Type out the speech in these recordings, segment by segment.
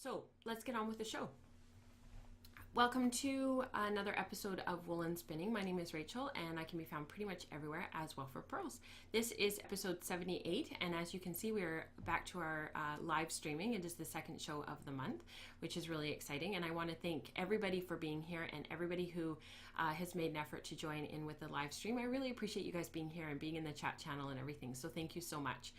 So let's get on with the show. Welcome to another episode of Woolen Spinning. My name is Rachel and I can be found pretty much everywhere as Well for Pearls. This is episode 78, and as you can see, we're back to our live streaming. It is the second show of the month, which is really exciting, and I want to thank everybody for being here and everybody who has made an effort to join in with the live stream. I really appreciate you guys being here and being in the chat channel and everything, so thank you so much.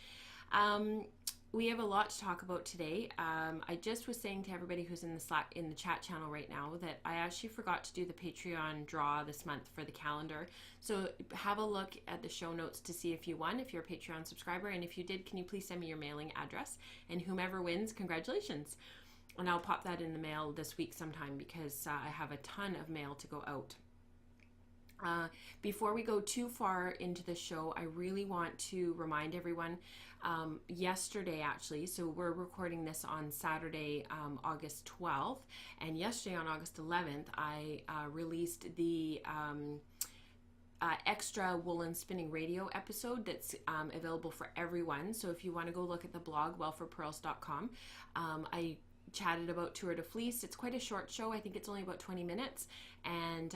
We have a lot to talk about today. I just was saying to everybody who's in the chat channel right now that I actually forgot to do the Patreon draw this month for the calendar. So have a look at the show notes to see if you won, if you're a Patreon subscriber, and if you did, can you please send me your mailing address? And whomever wins, congratulations. And I'll pop that in the mail this week sometime because I have a ton of mail to go out. Before we go too far into the show, I really want to remind everyone, yesterday actually, so we're recording this on Saturday, August 12th, and yesterday on August 11th, I released the extra Woolen Spinning Radio episode that's available for everyone. So if you want to go look at the blog, wellforpearls.com, I chatted about Tour de Fleece. It's quite a short show. I think it's only about 20 minutes. And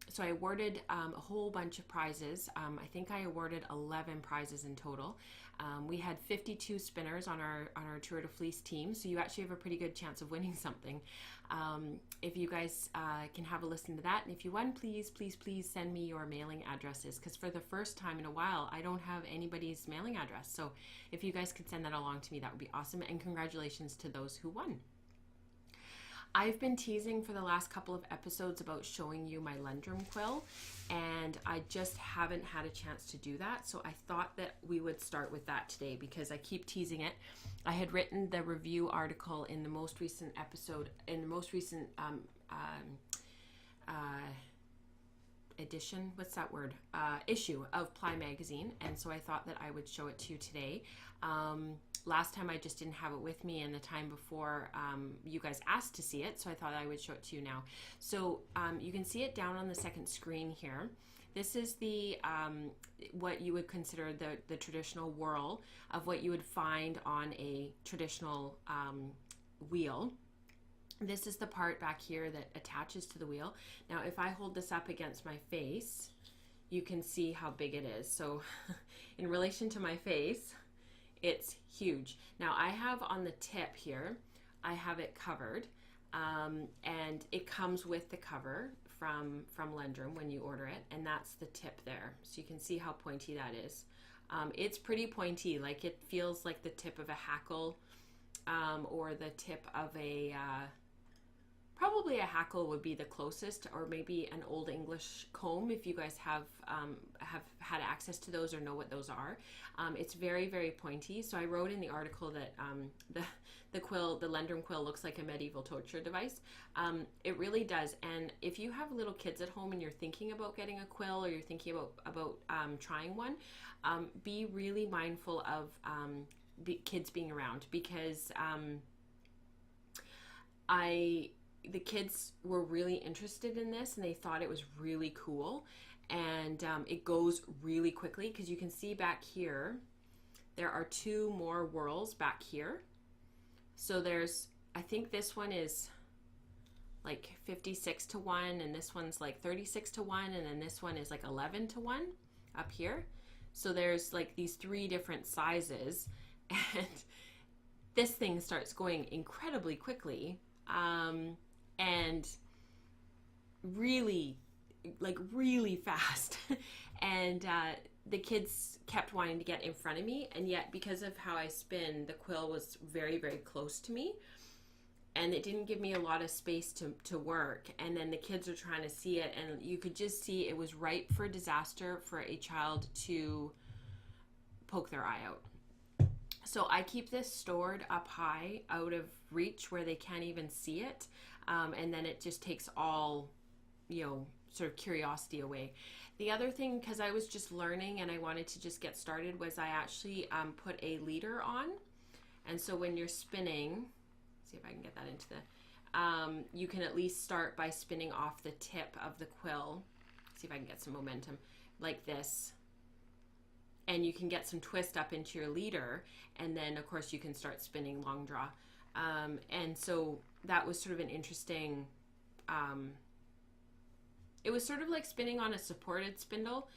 so I awarded a whole bunch of prizes. I think I awarded 11 prizes in total. We had 52 spinners on our Tour de Fleece team, so you actually have a pretty good chance of winning something. If you guys can have a listen to that, and if you won, please send me your mailing addresses, because for the first time in a while, I don't have anybody's mailing address. So if you guys could send that along to me, that would be awesome. And congratulations to those who won. I've been teasing for the last couple of episodes about showing you my Lendrum quill, and I just haven't had a chance to do that, so I thought that we would start with that today because I keep teasing it. I had written the review article in the most recent episode, in the most recent edition, what's that word, issue of Ply Magazine, and so I thought that I would show it to you today. Last time I just didn't have it with me, and the time before you guys asked to see it, so I thought I would show it to you now. So you can see it down on the second screen here. This is the what you would consider the traditional whirl of what you would find on a traditional wheel. This is the part back here that attaches to the wheel. Now if I hold this up against my face, you can see how big it is. So in relation to my face, it's huge. Now I have on the tip here, I have it covered, and it comes with the cover from Lendrum when you order it, and that's the tip there. So you can see how pointy that is. It's pretty pointy, like it feels like the tip of a hackle, or the tip of a probably a hackle would be the closest, or maybe an Old English comb if you guys have had access to those or know what those are. It's very, very pointy. So I wrote in the article that the quill, the Lendrum quill, looks like a medieval torture device. It really does. And if you have little kids at home and you're thinking about getting a quill, or you're thinking about trying one, be really mindful of kids being around, because the kids were really interested in this and they thought it was really cool, and it goes really quickly, because you can see back here there are two more whirls back here. So there's, I think this one is like 56 to 1, and this one's like 36 to 1, and then this one is like 11 to 1 up here. So there's like these three different sizes, and this thing starts going incredibly quickly. And really fast. And the kids kept wanting to get in front of me, and yet because of how I spin, the quill was very, very close to me, and it didn't give me a lot of space to work. And then the kids are trying to see it, and you could just see it was ripe for disaster for a child to poke their eye out. So I keep this stored up high, out of reach, where they can't even see it, and then it just takes all, sort of curiosity away. The other thing, because I was just learning and I wanted to just get started, was I actually put a leader on, and so when you're spinning, see if I can get that into the, you can at least start by spinning off the tip of the quill. See if I can get some momentum like this. And you can get some twist up into your leader, and then of course you can start spinning long draw. And so that was sort of an interesting, it was sort of like spinning on a supported spindle,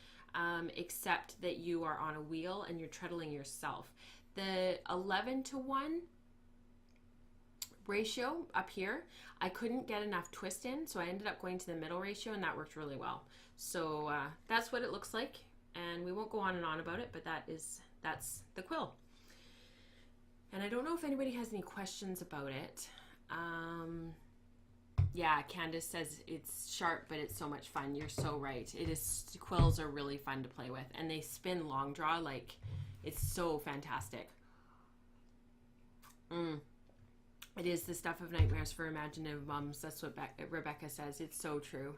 except that you are on a wheel and you're treadling yourself. The 11:1 ratio up here, I couldn't get enough twist in, so I ended up going to the middle ratio, and that worked really well. So that's what it looks like, and we won't go on and on about it, but that's the quill. And I don't know if anybody has any questions about it. Yeah, Candace says it's sharp, but it's so much fun. You're so right. It is. Quills are really fun to play with, and they spin long draw. Like, it's so fantastic. It is the stuff of nightmares for imaginative mums. That's what Rebecca says. It's so true.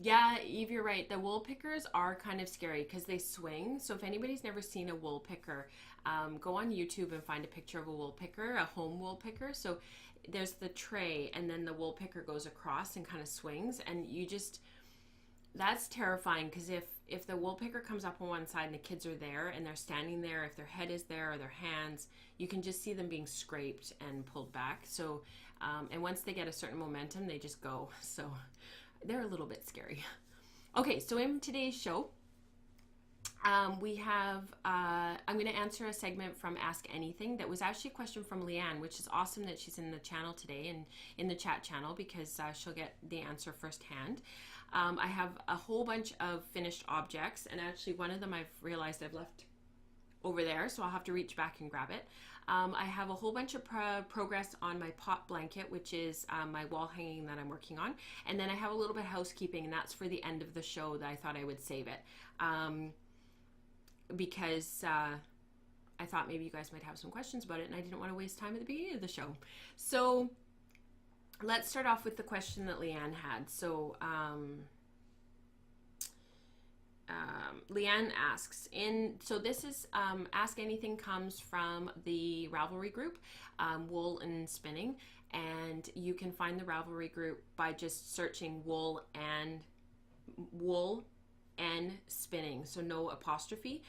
Yeah, Eve, you're right. The wool pickers are kind of scary because they swing. So if anybody's never seen a wool picker, go on YouTube and find a picture of a wool picker, a home wool picker. So there's the tray, and then the wool picker goes across and kind of swings, and you just, that's terrifying, because if the wool picker comes up on one side and the kids are there and they're standing there, if their head is there or their hands, you can just see them being scraped and pulled back. So and once they get a certain momentum, they just go. So they're a little bit scary. Okay, so in today's show, we have, I'm going to answer a segment from Ask Anything that was actually a question from Leanne, which is awesome that she's in the channel today and in the chat channel, because she'll get the answer firsthand. I have a whole bunch of finished objects, and actually one of them I've realized I've left over there, so I'll have to reach back and grab it. I have a whole bunch of progress on my pot blanket, which is my wall hanging that I'm working on. And then I have a little bit of housekeeping, and that's for the end of the show that I thought I would save it. Because I thought maybe you guys might have some questions about it, and I didn't want to waste time at the beginning of the show. So let's start off with the question that Leanne had. So Leanne asks, so this is Ask Anything comes from the Ravelry group, Wool and Spinning, and you can find the Ravelry group by just searching wool and spinning, so no apostrophe.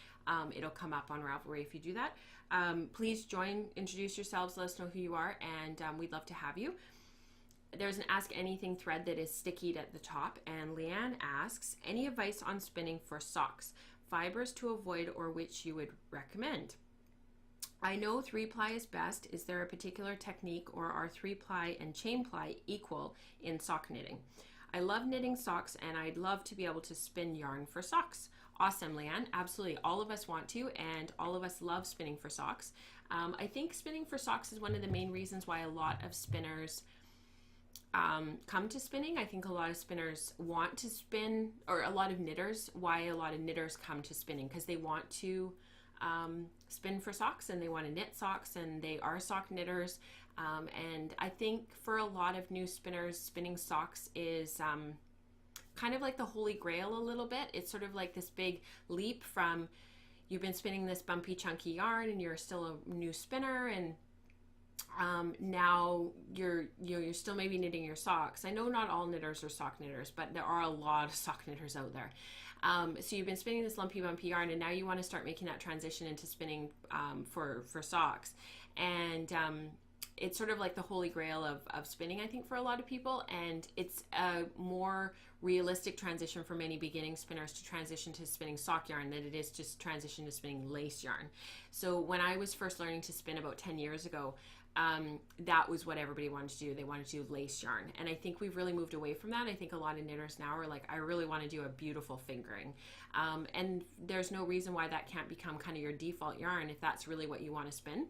It'll come up on Ravelry if you do that. Please join, introduce yourselves, let us know who you are, and we'd love to have you. There's an Ask Anything thread that is stickied at the top, and Leanne asks, any advice on spinning for socks, fibers to avoid or which you would recommend? I know 3-ply is best. Is there a particular technique, or are 3-ply and chain ply equal in sock knitting? I love knitting socks, and I'd love to be able to spin yarn for socks. Awesome, Leanne. Absolutely. All of us want to, and all of us love spinning for socks. I think spinning for socks is one of the main reasons why a lot of spinners come to spinning. I think a lot of spinners want to spin, or a lot of knitters, why a lot of knitters come to spinning, because they want to spin for socks, and they want to knit socks, and they are sock knitters. And I think for a lot of new spinners, spinning socks is kind of like the holy grail a little bit. It's sort of like this big leap from, you've been spinning this bumpy, chunky yarn, and you're still a new spinner, and now you're still maybe knitting your socks. I know not all knitters are sock knitters, but there are a lot of sock knitters out there. So you've been spinning this lumpy, bumpy yarn, and now you want to start making that transition into spinning for socks. And it's sort of like the holy grail of spinning, I think, for a lot of people. And it's a more realistic transition for many beginning spinners to transition to spinning sock yarn than it is just transition to spinning lace yarn. So when I was first learning to spin about 10 years ago, that was what everybody wanted to do. They wanted to do lace yarn. And I think we've really moved away from that. I think a lot of knitters now are like, I really want to do a beautiful fingering. And there's no reason why that can't become kind of your default yarn if that's really what you want to spin.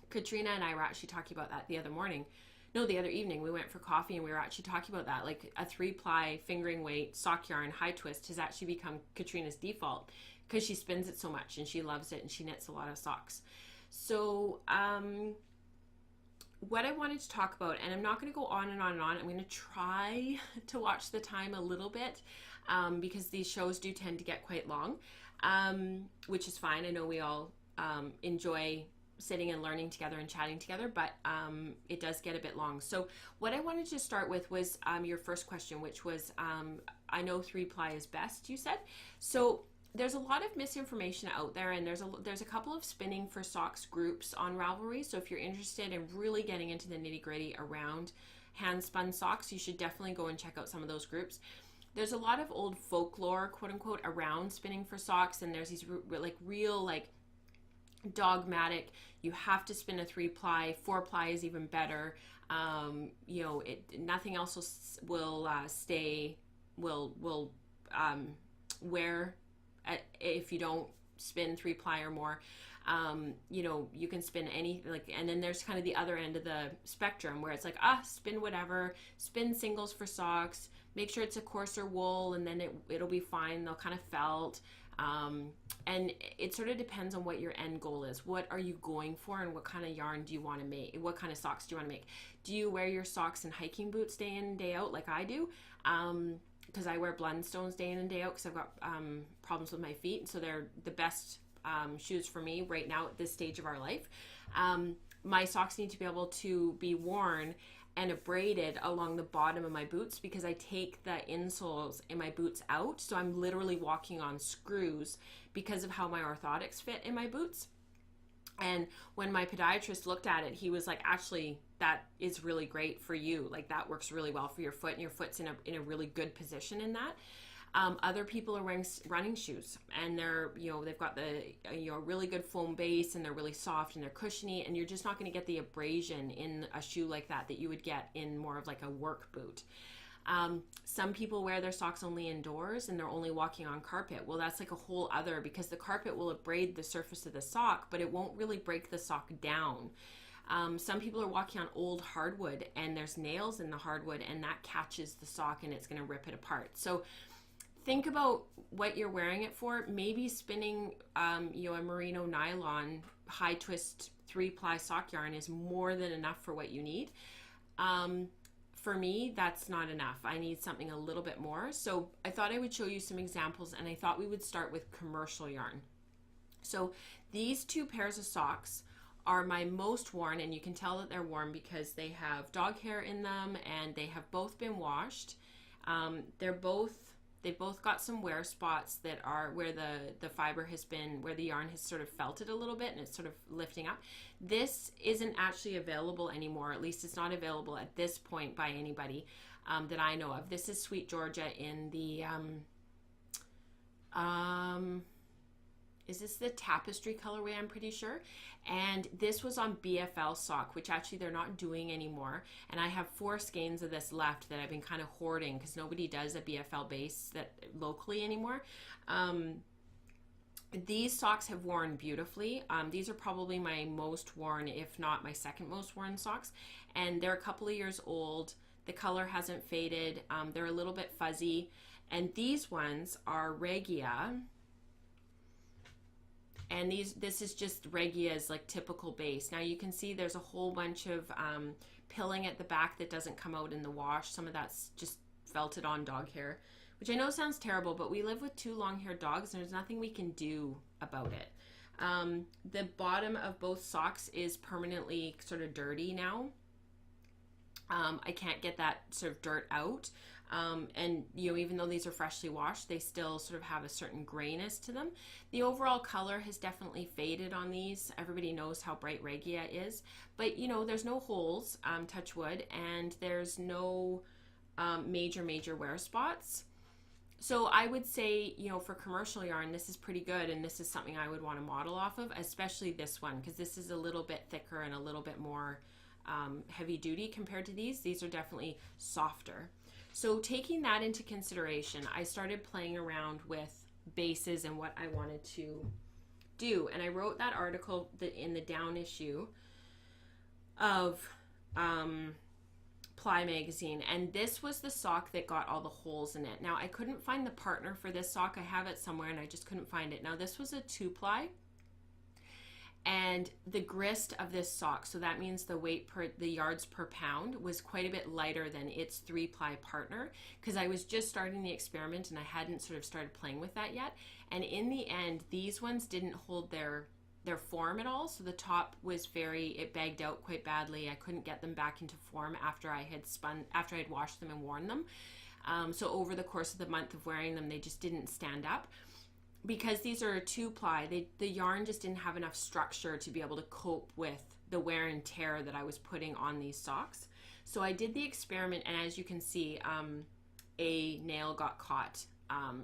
Katrina and I were actually talking about that the other evening. We went for coffee, and we were actually talking about that. Like, a 3-ply fingering weight sock yarn high twist has actually become Katrina's default, because she spins it so much and she loves it, and she knits a lot of socks. So what I wanted to talk about, and I'm not going to go on and on and on, I'm going to try to watch the time a little bit, because these shows do tend to get quite long, which is fine. I know we all enjoy sitting and learning together and chatting together, but it does get a bit long. So what I wanted to start with was your first question, which was, I know 3-ply is best, you said. So there's a lot of misinformation out there, and there's a couple of spinning for socks groups on Ravelry. So if you're interested in really getting into the nitty gritty around hand spun socks, you should definitely go and check out some of those groups. There's a lot of old folklore, quote unquote, around spinning for socks, and there's these like real like dogmatic, you have to spin a 3-ply, 4-ply is even better. You know, nothing else will wear if you don't spin 3-ply or more. You know, you can spin any, like, and then there's kind of the other end of the spectrum where it's like, spin whatever, spin singles for socks, make sure it's a coarser wool, and then it'll be fine. They'll kind of felt. And it sort of depends on what your end goal is. What are you going for, and what kind of yarn do you want to make? What kind of socks do you want to make? Do you wear your socks and hiking boots day in and day out like I do? Because I wear Blundstones day in and day out because I've got problems with my feet. So they're the best shoes for me right now at this stage of our life. My socks need to be able to be worn and abraded along the bottom of my boots because I take the insoles in my boots out. So I'm literally walking on screws because of how my orthotics fit in my boots. And when my podiatrist looked at it, he was like, actually, that is really great for you. Like, that works really well for your foot, and your foot's in a really good position in that. Other people are wearing running shoes, and they're, you know, they've got the, you know, really good foam base, and they're really soft and they're cushiony, and you're just not going to get the abrasion in a shoe like that you would get in more of like a work boot. Some people wear their socks only indoors and they're only walking on carpet. Well, that's like a whole other, because the carpet will abrade the surface of the sock, but it won't really break the sock down. Some people are walking on old hardwood and there's nails in the hardwood, and that catches the sock and it's going to rip it apart. So think about what you're wearing it for. Maybe spinning, you know, a merino nylon high twist 3-ply sock yarn is more than enough for what you need. For me, that's not enough. I need something a little bit more. So I thought I would show you some examples, and I thought we would start with commercial yarn. So these 2 pairs of socks are my most worn, and you can tell that they're worn because they have dog hair in them and they have both been washed. They've both got some wear spots that are where the fiber has been, where the yarn has sort of felted a little bit and it's sort of lifting up. This isn't actually available anymore. At least it's not available at this point by anybody that I know of. This is Sweet Georgia in the, is this the tapestry colorway? I'm pretty sure. And this was on BFL sock, which actually they're not doing anymore. And I have 4 skeins of this left that I've been kind of hoarding because nobody does a BFL base that locally anymore. These socks have worn beautifully. These are probably my most worn, if not my second most worn socks. And they're a couple of years old. The color hasn't faded. They're a little bit fuzzy. And these ones are Regia. And this is just Regia's like typical base. Now you can see there's a whole bunch of pilling at the back that doesn't come out in the wash. Some of that's just felted on dog hair, which I know sounds terrible, but we live with 2 long-haired dogs and there's nothing we can do about it. The bottom of both socks is permanently sort of dirty now. I can't get that sort of dirt out. And, you know, even though these are freshly washed, they still sort of have a certain grayness to them. The overall color has definitely faded on these. Everybody knows how bright Regia is, but, you know, there's no holes, touch wood, and there's no major wear spots. So I would say, you know, for commercial yarn, this is pretty good, and this is something I would want to model off of, especially this one, because this is a little bit thicker and a little bit more heavy duty compared to these. These are definitely softer. So taking that into consideration, I started playing around with bases and what I wanted to do. And I wrote that article in the down issue of Ply magazine. And this was the sock that got all the holes in it. Now, I couldn't find the partner for this sock. I have it somewhere and I just couldn't find it. Now, this was a 2-ply. And the grist of this sock, so that means the weight the yards per pound, was quite a bit lighter than its 3-ply partner, because I was just starting the experiment and I hadn't sort of started playing with that yet. And in the end, these ones didn't hold their form at all. So the top was it bagged out quite badly. I couldn't get them back into form after I had washed them and worn them. So over the course of the month of wearing them, they just didn't stand up. because these are a 2-ply, the yarn just didn't have enough structure to be able to cope with the wear and tear that I was putting on these socks. So I did the experiment, and as you can see, a nail got caught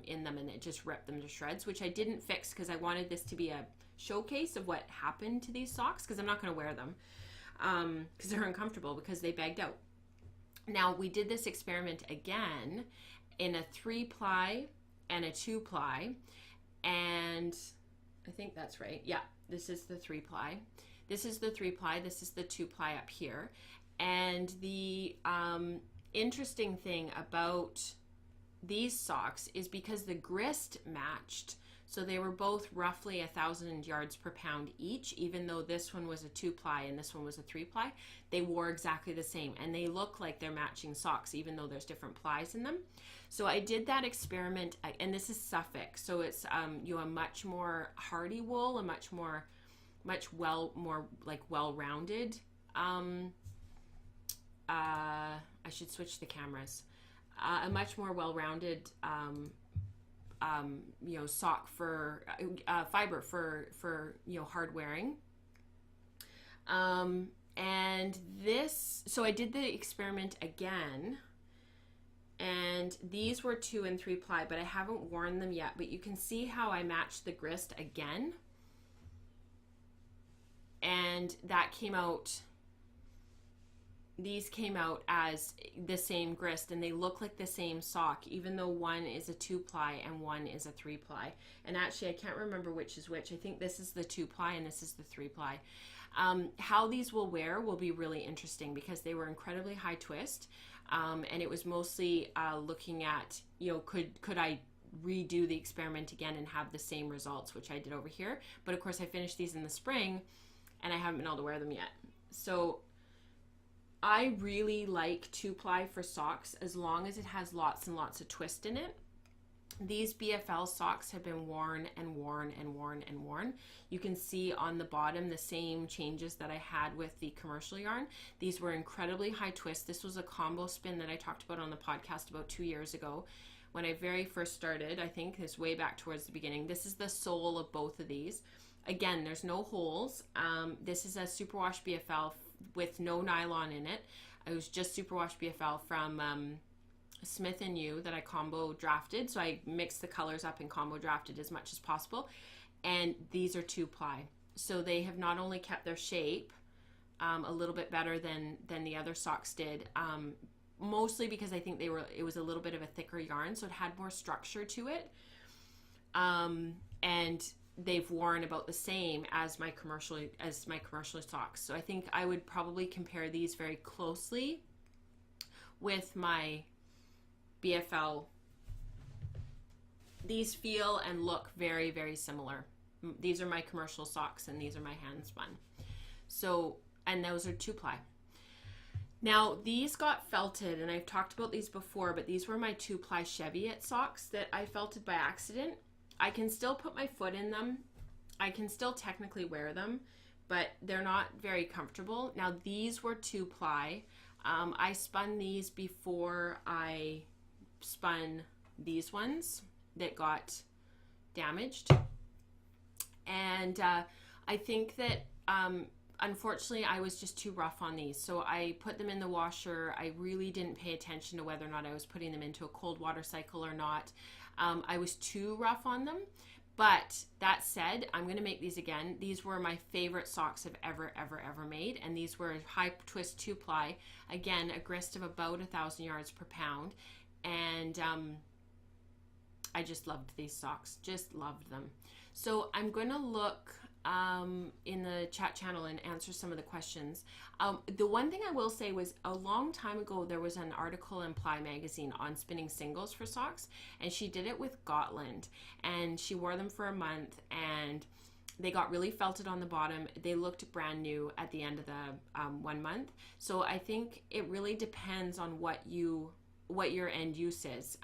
in them, and it just ripped them to shreds, which I didn't fix because I wanted this to be a showcase of what happened to these socks, because I'm not going to wear them because they're uncomfortable because they bagged out. Now we did this experiment again in a 3-ply and a 2-ply, and I think that's right. Yeah, this is the 3-ply. This is the 3-ply. This is the 2-ply up here. And the interesting thing about these socks is because the grist matched, so they were both roughly 1,000 yards per pound each, even though this one was a 2-ply and this one was a 3-ply. They wore exactly the same, and they look like they're matching socks, even though there's different plies in them. So I did that experiment, and this is Suffolk, so it's a much more hardy wool, a much more well-rounded. I should switch the cameras. A much more well-rounded sock for fiber for hard wearing. And this, so I did the experiment again, and these were 2 and 3-ply, but I haven't worn them yet. But you can see how I matched the grist again, and that came out. These came out as the same grist, and they look like the same sock, even though one is a 2-ply and one is a 3-ply. And actually, I can't remember which is which. I think this is the 2-ply and this is the 3-ply. How these will wear will be really interesting because they were incredibly high twist, and it was mostly looking at, could I redo the experiment again and have the same results, which I did over here. But of course, I finished these in the spring, and I haven't been able to wear them yet. So I really like 2-ply for socks as long as it has lots and lots of twist in it. These BFL socks have been worn and worn and worn and worn. You can see on the bottom the same changes that I had with the commercial yarn. These were incredibly high twist. This was a combo spin that I talked about on the podcast about 2 years ago when I very first started. I think this way back towards the beginning. This is the sole of both of these. Again, there's no holes. This is a superwash BFL with no nylon in it. It was just superwash BFL from Smith & U that I combo drafted. So I mixed the colors up and combo drafted as much as possible. And these are 2-ply. So they have not only kept their shape a little bit better than the other socks did, mostly because I think it was a little bit of a thicker yarn, so it had more structure to it. And they've worn about the same as my commercial socks. So I think I would probably compare these very closely with my BFL. These feel and look very, very similar. These are my commercial socks and these are my handspun. So, and those are 2-ply. Now these got felted, and I've talked about these before, but these were my 2-ply Cheviot socks that I felted by accident. I can still put my foot in them. I can still technically wear them, but they're not very comfortable. Now these were 2-ply. I spun these before I spun these ones that got damaged. And I think that unfortunately I was just too rough on these. So I put them in the washer. I really didn't pay attention to whether or not I was putting them into a cold water cycle or not. I was too rough on them. But that said, I'm going to make these again. These were my favorite socks I've ever made. And these were high twist 2-ply. Again, a grist of about 1,000 yards per pound. And I just loved these socks. Just loved them. So I'm going to look in the chat channel and answer some of the questions. The one thing I will say was a long time ago there was an article in Ply magazine on spinning singles for socks, and she did it with Gotland, and she wore them for a month, and they got really felted on the bottom. They looked brand new at the end of the 1 month. So I think it really depends on what your end use is.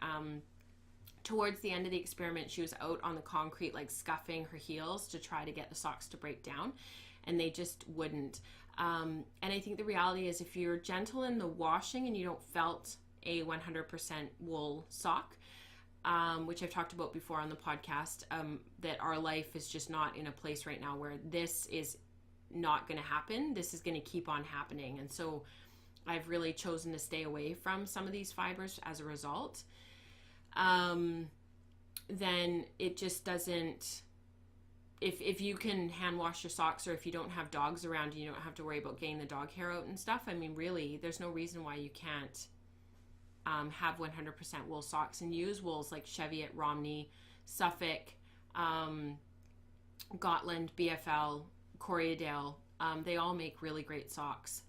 Towards the end of the experiment, she was out on the concrete, like scuffing her heels to try to get the socks to break down, and they just wouldn't. And I think the reality is if you're gentle in the washing and you don't felt a 100% wool sock, which I've talked about before on the podcast, that our life is just not in a place right now where this is not going to happen. This is going to keep on happening. And so I've really chosen to stay away from some of these fibers as a result. Then it just doesn't, if you can hand wash your socks, or if you don't have dogs around and you don't have to worry about getting the dog hair out and stuff, I mean, really, there's no reason why you can't have 100% wool socks, and use wools like Cheviot, Romney, Suffolk, Gotland, BFL, Corriedale. They all make really great socks.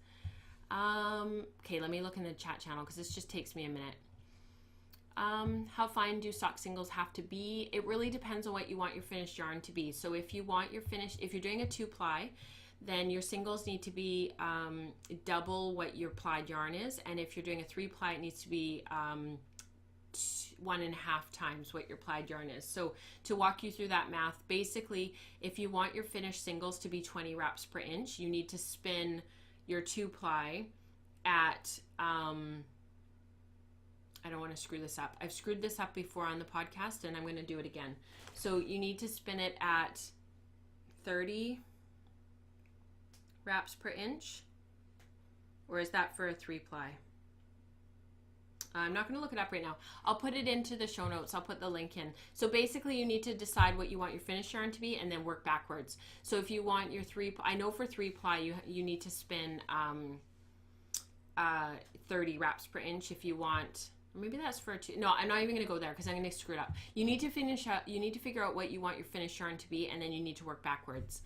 Okay, let me look in the chat channel because this just takes me a minute. How fine do sock singles have to be? It really depends on what you want your finished yarn to be. So if you want your finished, if you're doing a 2-ply, then your singles need to be double what your plied yarn is. And if you're doing a 3-ply, it needs to be 1.5 times what your plied yarn is. So to walk you through that math, basically, if you want your finished singles to be 20 wraps per inch, you need to spin your 2-ply at, I don't want to screw this up. I've screwed this up before on the podcast, and I'm going to do it again. So you need to spin it at 30 wraps per inch, or is that for a 3-ply? I'm not going to look it up right now. I'll put it into the show notes. I'll put the link in. So basically you need to decide what you want your finished yarn to be and then work backwards. So if you want your 3, I know for 3-ply you need to spin 30 wraps per inch. If you want, maybe that's for a 2. No, I'm not even going to go there because I'm going to screw it up. You need to finish up. You need to figure out what you want your finished yarn to be, and then you need to work backwards.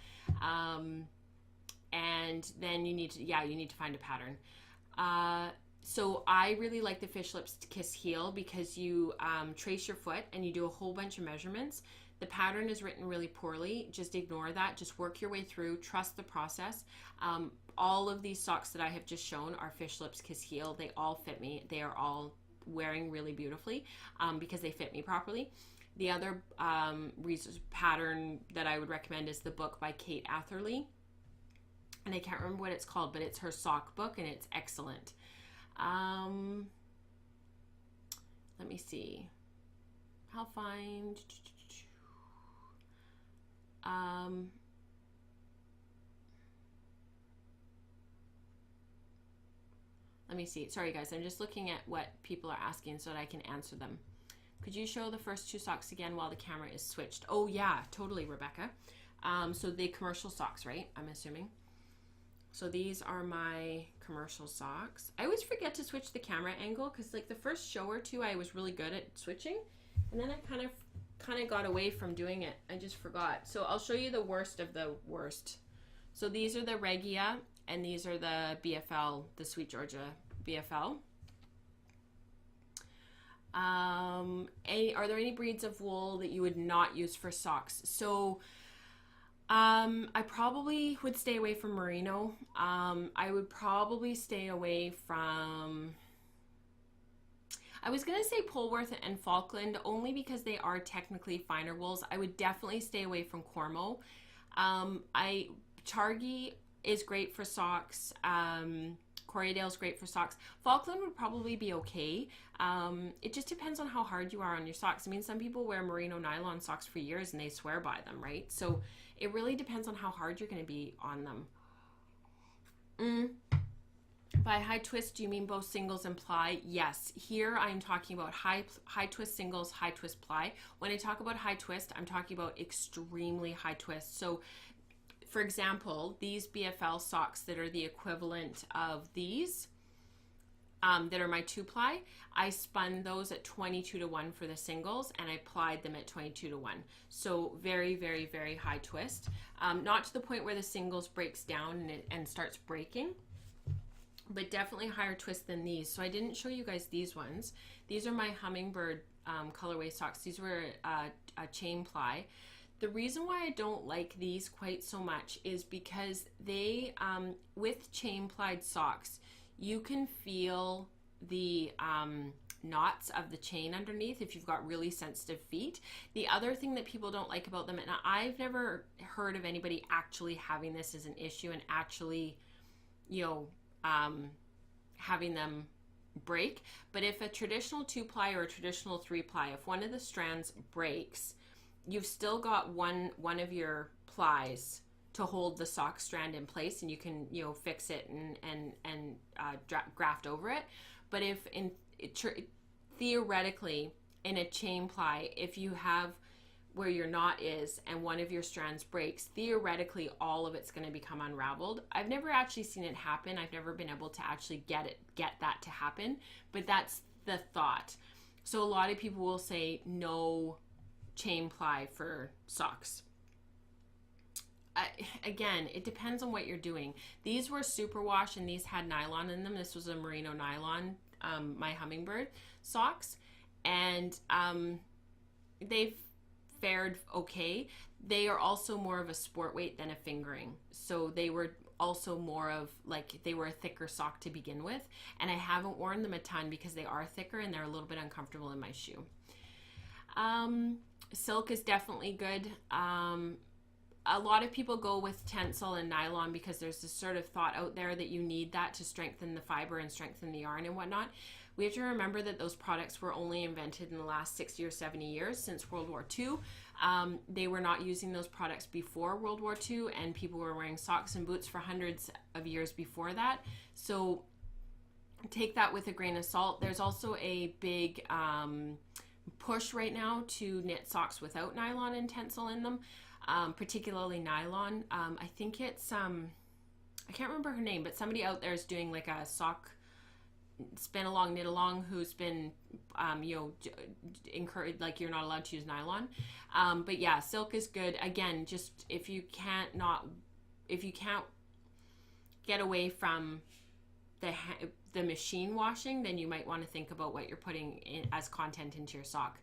And then you need to find a pattern. So I really like the Fish Lips Kiss Heel because you trace your foot and you do a whole bunch of measurements. The pattern is written really poorly. Just ignore that. Just work your way through. Trust the process. All of these socks that I have just shown are Fish Lips Kiss Heel. They all fit me. They are all wearing really beautifully because they fit me properly. The other pattern that I would recommend is the book by Kate Atherley. And I can't remember what it's called, but it's her sock book and it's excellent. Let me see. How fine? Let me see. Sorry guys, I'm just looking at what people are asking so that I can answer them. Could you show the first 2 socks again while the camera is switched? Oh yeah, totally, Rebecca. So the commercial socks, right? I'm assuming. So these are my commercial socks. I always forget to switch the camera angle because like the first show or 2 I was really good at switching, and then I kind of got away from doing it. I just forgot. So I'll show you the worst of the worst. So these are the Regia and these are the BFL, the Sweet Georgia BFL. Are there any breeds of wool that you would not use for socks? So I probably would stay away from merino. I would probably stay away from, I was going to say Polworth and Falkland only because they are technically finer wools. I would definitely stay away from Cormo. Chargy is great for socks. Corriedale's great for socks. Falkland would probably be okay. It just depends on how hard you are on your socks. I mean, some people wear merino nylon socks for years and they swear by them, right? So it really depends on how hard you're going to be on them. By high twist, do you mean both singles and ply? Yes. Here I'm talking about high twist singles, high twist ply. When I talk about high twist, I'm talking about extremely high twist. So for example, these BFL socks that are the equivalent of these, that are my 2-ply, I spun those at 22-to-1 for the singles and I plied them at 22-to-1. So very, very, very high twist. Not to the point where the singles breaks down and starts breaking, but definitely higher twist than these. So I didn't show you guys these ones. These are my Hummingbird colorway socks. These were a chain ply. The reason why I don't like these quite so much is because they, with chain plied socks, you can feel the knots of the chain underneath if you've got really sensitive feet. The other thing that people don't like about them, and I've never heard of anybody actually having this as an issue and actually, you know, having them break. But if a traditional 2-ply or a traditional 3-ply, if one of the strands breaks, you've still got one of your plies to hold the sock strand in place, and you can, you know, fix it and graft over it. But if theoretically in a chain ply, if you have where your knot is and one of your strands breaks, theoretically all of it's going to become unraveled. I've never actually seen it happen. I've never been able to actually get that to happen, but that's the thought. So a lot of people will say no chain ply for socks. Again, it depends on what you're doing. These were superwash and these had nylon in them. This was a merino nylon, my hummingbird socks, and they've fared okay. They are also more of a sport weight than a fingering, so they were also more of like, they were a thicker sock to begin with, and I haven't worn them a ton because they are thicker and they're a little bit uncomfortable in my shoe. Silk is definitely good. A lot of people go with tencel and nylon because there's this sort of thought out there that you need that to strengthen the fiber and strengthen the yarn and whatnot. We have to remember that those products were only invented in the last 60 or 70 years, since World War II. They were not using those products before World War II, and people were wearing socks and boots for hundreds of years before that. So take that with a grain of salt. There's also a big push right now to knit socks without nylon and tencel in them, particularly nylon. I think it's, I can't remember her name, but somebody out there is doing like a sock spin along, knit along, who's been encouraged, like, you're not allowed to use nylon. But yeah, silk is good. Again, just if you can't get away from the machine washing, then you might want to think about what you're putting in as content into your sock.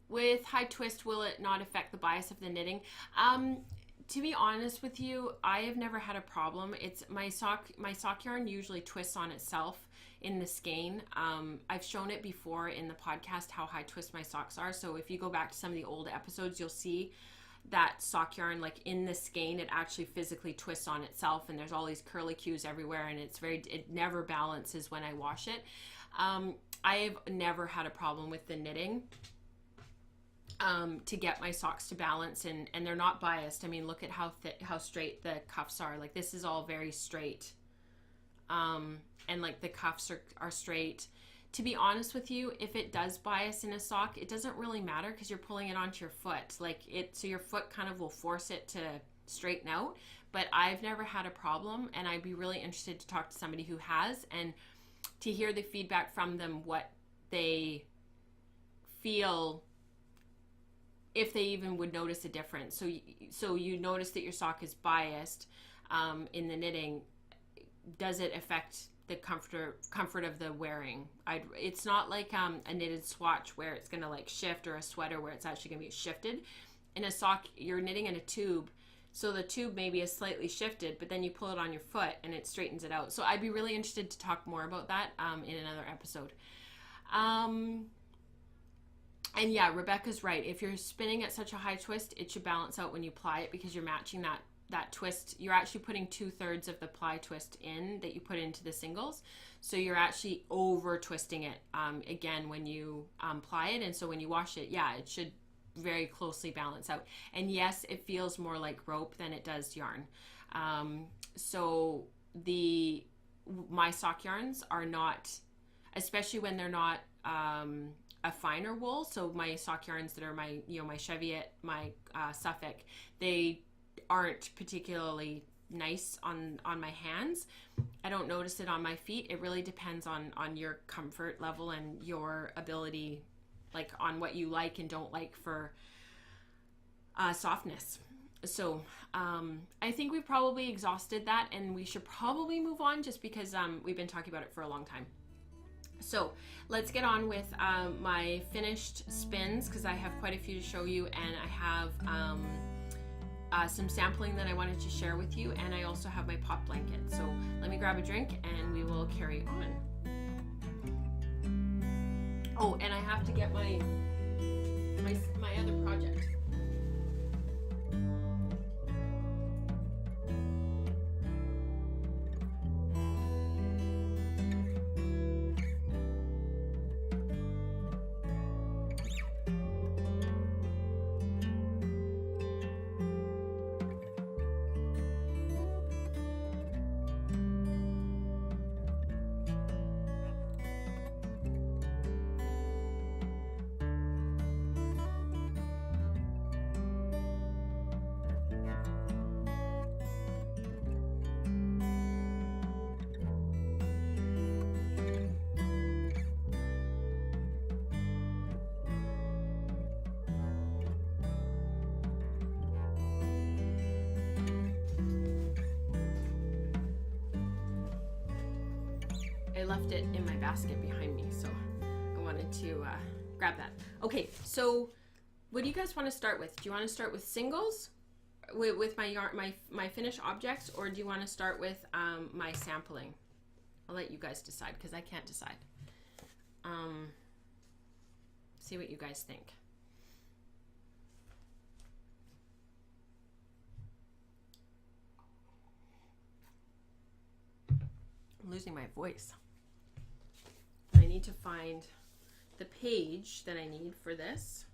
With high twist, will it not affect the bias of the knitting? To be honest with you, I have never had a problem. It's my sock yarn usually twists on itself in the skein. I've shown it before in the podcast how high twist my socks are. So if you go back to some of the old episodes, you'll see that sock yarn, like in the skein, it actually physically twists on itself, and there's all these curlicues everywhere, and it never balances when I wash it. I've never had a problem with the knitting to get my socks to balance, and they're not biased. I mean, look at how straight the cuffs are. Like, this is all very straight, and like the cuffs are straight. To be honest with you, if it does bias in a sock, it doesn't really matter because you're pulling it onto your foot. So your foot kind of will force it to straighten out. But I've never had a problem, and I'd be really interested to talk to somebody who has, and to hear the feedback from them, what they feel, if they even would notice a difference. So you notice that your sock is biased in the knitting. Does it affect the comfort of the wearing? It's not like a knitted swatch where it's going to like shift, or a sweater where it's actually going to be shifted. In a sock, you're knitting in a tube, so the tube maybe is slightly shifted, but then you pull it on your foot and it straightens it out. So I'd be really interested to talk more about that in another episode. And yeah, Rebecca's right. If you're spinning at such a high twist, it should balance out when you ply it, because you're matching that twist. You're actually putting 2/3 of the ply twist in that you put into the singles. So you're actually over twisting it again when you ply it. And so when you wash it, yeah, it should very closely balance out. And yes, it feels more like rope than it does yarn. So my sock yarns are not, especially when they're not a finer wool. So my sock yarns that are my Cheviot, my Suffolk, they aren't particularly nice on my hands. I don't notice it on my feet. It really depends on your comfort level and your ability, like on what you like and don't like for softness. So I think we've probably exhausted that, and we should probably move on, just because we've been talking about it for a long time. So let's get on with my finished spins, because I have quite a few to show you, and I have some sampling that I wanted to share with you, and I also have my pop blanket. So let me grab a drink and we will carry on. Oh, and I have to get my other project. left it in my basket behind me, so I wanted to grab that. Okay, so what do you guys want to start with? Do you want to start with singles with my yarn, my finished objects, or do you want to start with my sampling? I'll let you guys decide because I can't decide. See what you guys think. I'm losing my voice. I need to find the page that I need for this.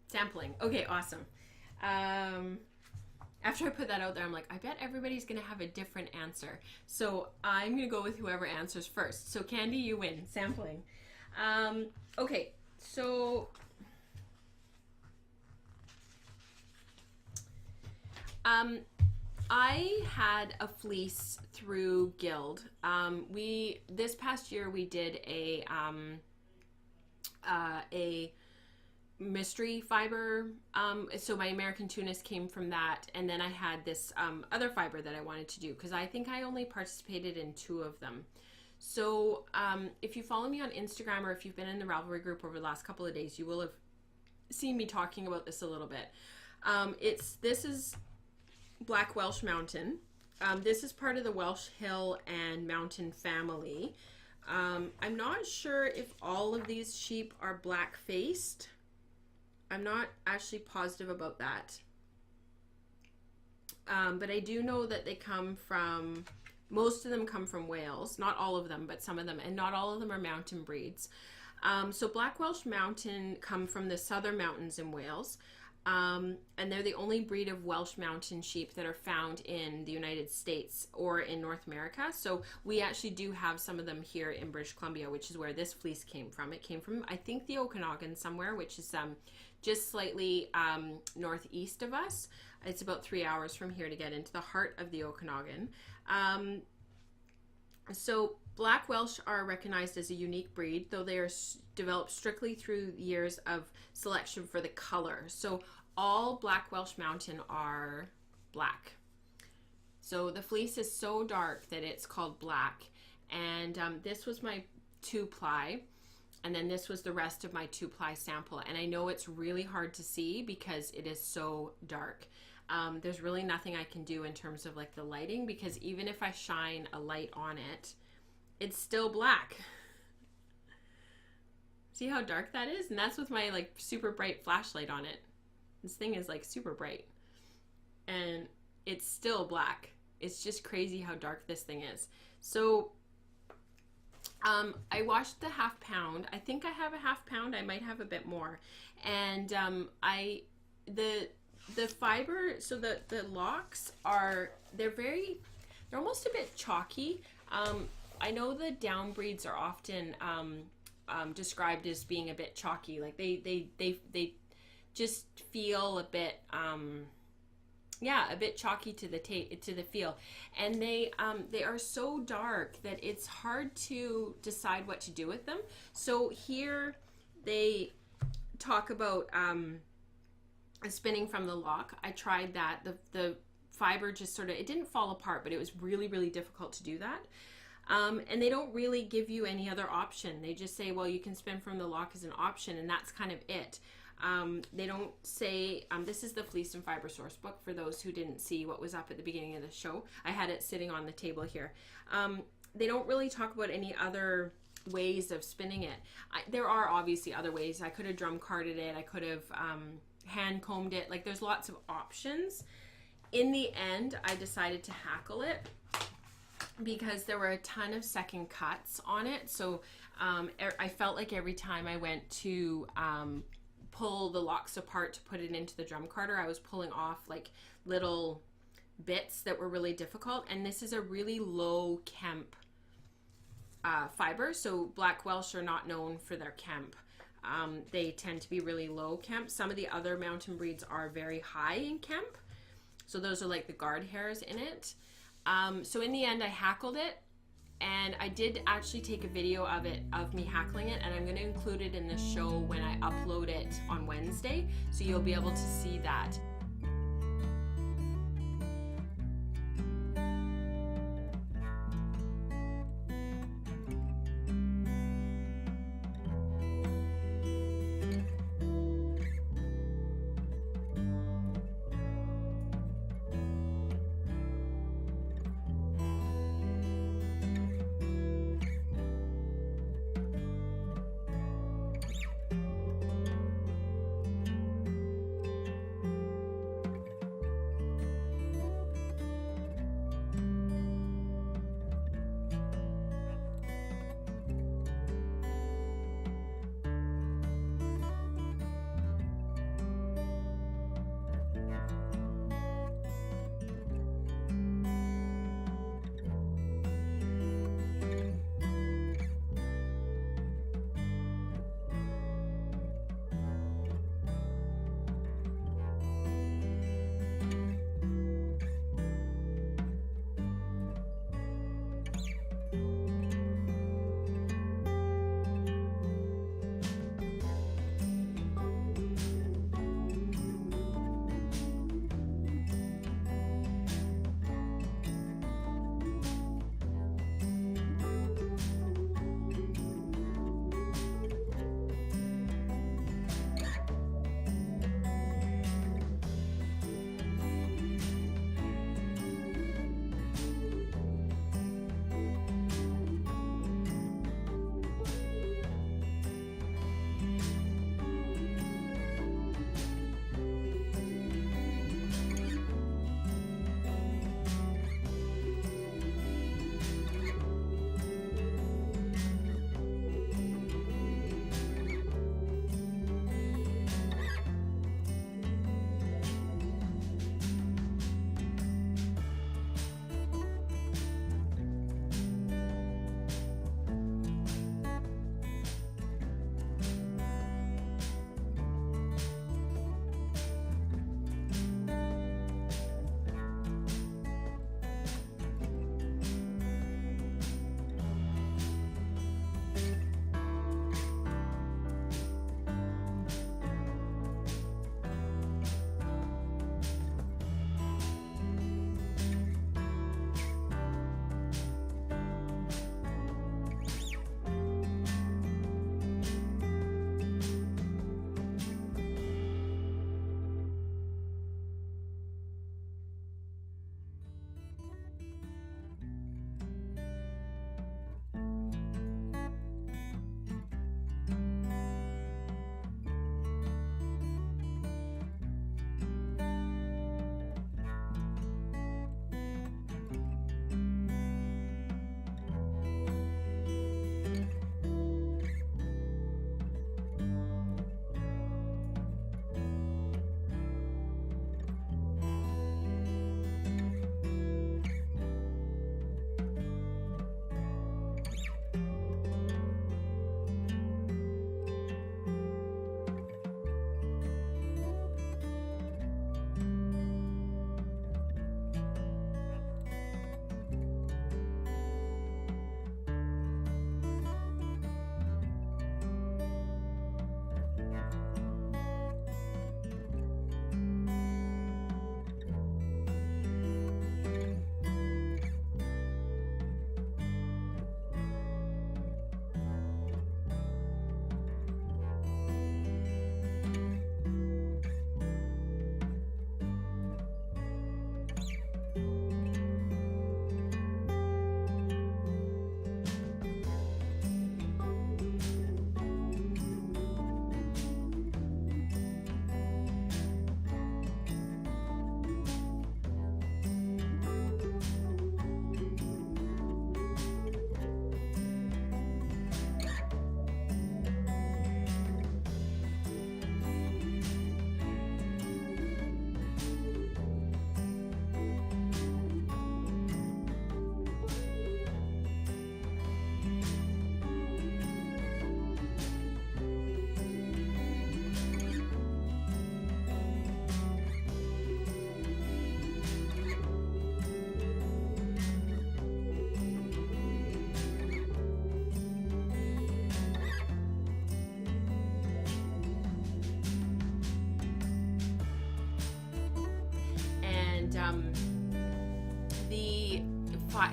Sampling. Okay, awesome. After I put that out there, I'm like, I bet everybody's going to have a different answer. So I'm going to go with whoever answers first. So Candy, you win. Sampling. Okay, so I had a fleece through Guild. This past year we did a mystery fiber, so my American Tunis came from that, and then I had this other fiber that I wanted to do because I think I only participated in 2 of them. So if you follow me on Instagram or if you've been in the Ravelry group over the last couple of days, you will have seen me talking about this a little bit. This is Black Welsh Mountain. This is part of the Welsh Hill and Mountain family. I'm not sure if all of these sheep are black faced. I'm not actually positive about that. But I do know that they come from, most of them come from Wales. Not all of them, but some of them. And not all of them are mountain breeds. So Black Welsh Mountain come from the southern mountains in Wales. And they're the only breed of Welsh Mountain sheep that are found in the United States or in North America. So we actually do have some of them here in British Columbia, which is where this fleece came from. It came from, I think, the Okanagan somewhere, which is just slightly northeast of us. It's about 3 hours from here to get into the heart of the Okanagan. So Black Welsh are recognized as a unique breed, though they are developed strictly through years of selection for the color. So all Black Welsh Mountain are black. So the fleece is so dark that it's called black. And this was my 2-ply. And then this was the rest of my 2-ply sample. And I know it's really hard to see because it is so dark. There's really nothing I can do in terms of like the lighting, because even if I shine a light on it, it's still black. See how dark that is? And that's with my like super bright flashlight on it. This thing is like super bright. And it's still black. It's just crazy how dark this thing is. So I washed the ½ pound. I think I have a ½ pound. I might have a bit more. And the fiber, so the locks are, they're almost a bit chalky. I know the down breeds are often described as being a bit chalky. Like they just feel a bit a bit chalky to the feel, and they are so dark that it's hard to decide what to do with them. So here they talk about spinning from the lock. I tried that. The fiber just sort of, it didn't fall apart, but it was really, really difficult to do that. And they don't really give you any other option. They just say, well, you can spin from the lock as an option, and that's kind of it. They don't say, this is the Fleece and Fiber source book for those who didn't see what was up at the beginning of the show. I had it sitting on the table here. They don't really talk about any other ways of spinning it. There are obviously other ways. I could have drum carded it. I could have hand combed it. Like, there's lots of options. In the end, I decided to hackle it because there were a ton of second cuts on it. So I felt like every time I went to pull the locks apart to put it into the drum carder, I was pulling off like little bits that were really difficult. And this is a really low kemp fiber. So Black Welsh are not known for their kemp. They tend to be really low kemp. Some of the other mountain breeds are very high in kemp. So those are like the guard hairs in it. So in the end, I hackled it And I did actually take a video of it, of me hackling it, and I'm going to include it in the show when I upload it on Wednesday, so you'll be able to see that.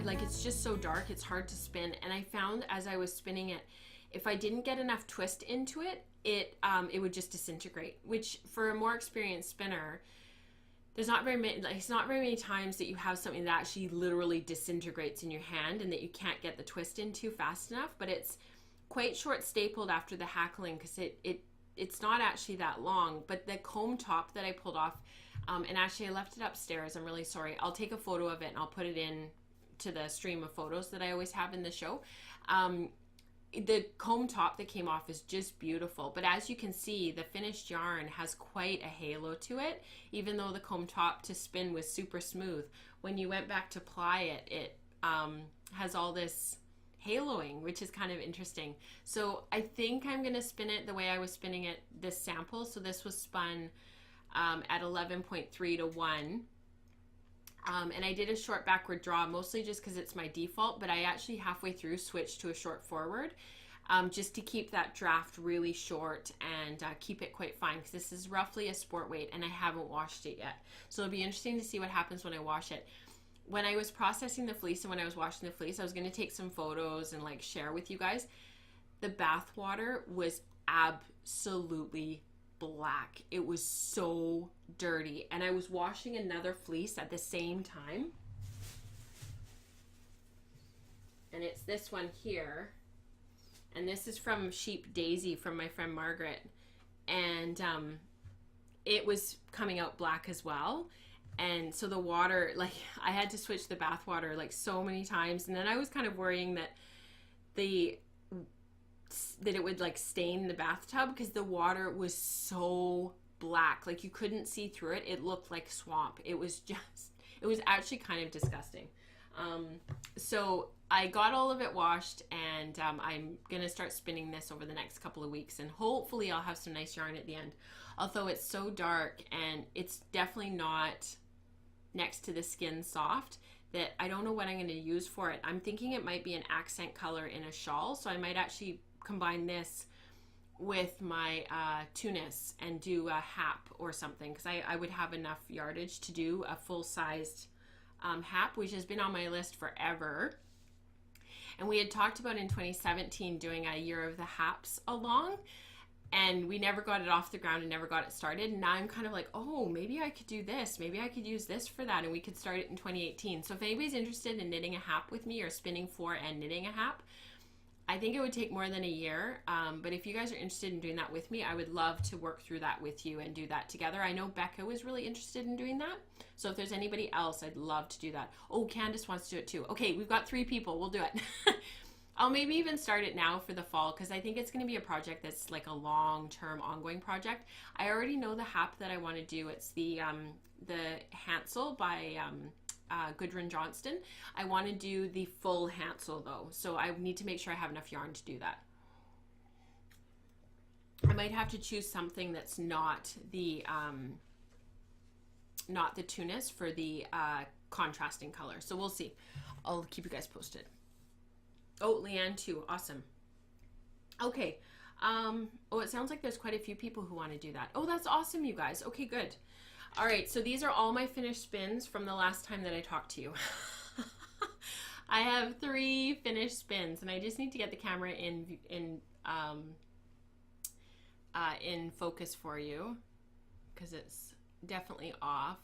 like it's just so dark, it's hard to spin. And I found as I was spinning it, if I didn't get enough twist into it, it would just disintegrate, which for a more experienced spinner, there's not very many, like, it's not very many times that you have something that actually literally disintegrates in your hand and that you can't get the twist into fast enough. But it's quite short stapled after the hackling, because it's not actually that long. But the comb top that I pulled off, and actually I left it upstairs, I'm really sorry, I'll take a photo of it and I'll put it in to the stream of photos that I always have in the show. The comb top that came off is just beautiful, but as you can see, the finished yarn has quite a halo to it. Even though the comb top to spin was super smooth, when you went back to ply it, it has all this haloing, which is kind of interesting. So I think I'm gonna spin it the way I was spinning it this sample. So this was spun at 11.3 to 1. And I did a short backward draw, mostly just because it's my default, but I actually halfway through switched to a short forward, just to keep that draft really short and keep it quite fine, because this is roughly a sport weight and I haven't washed it yet. So it'll be interesting to see what happens when I wash it. When I was processing the fleece and when I was washing the fleece, I was going to take some photos and like share with you guys. The bath water was absolutely black. It was so dirty, and I was washing another fleece at the same time, and it's this one here, and this is from Sheep Daisy from my friend Margaret, and it was coming out black as well. And so the water, like, I had to switch the bath water like so many times, and then I was kind of worrying that it would like stain the bathtub, because the water was so black, like you couldn't see through it. It looked like swamp. It was actually kind of disgusting. So I got all of it washed, and I'm gonna start spinning this over the next couple of weeks, and hopefully I'll have some nice yarn at the end. Although it's so dark, and it's definitely not next to the skin soft, that I don't know what I'm going to use for it. I'm thinking it might be an accent color in a shawl, so I might actually combine this with my tunis and do a hap or something, because I would have enough yardage to do a full-sized hap, which has been on my list forever. And we had talked about in 2017 doing a year of the haps along, and we never got it off the ground and never got it started. And now I'm kind of like, oh, maybe I could do this. Maybe I could use this for that, and we could start it in 2018. So if anybody's interested in knitting a hap with me, or spinning for and knitting a hap, I think it would take more than a year. But if you guys are interested in doing that with me, I would love to work through that with you and do that together. I know Becca was really interested in doing that. So if there's anybody else, I'd love to do that. Oh, Candace wants to do it too. Okay, we've got 3 people. We'll do it. I'll maybe even start it now for the fall, because I think it's going to be a project that's like a long-term ongoing project. I already know the hap that I want to do. It's the Hansel by Gudrun Johnston. I want to do the full Hansel though, so I need to make sure I have enough yarn to do that. I might have to choose something that's not the tunis for the contrasting color, so we'll see. I'll keep you guys posted. Oh, Leanne too. Awesome. Okay. Oh, it sounds like there's quite a few people who want to do that. Oh, that's awesome, you guys. Okay, good. All right, so these are all my finished spins from the last time that I talked to you. I have 3 finished spins, and I just need to get the camera in focus for you, because it's definitely off.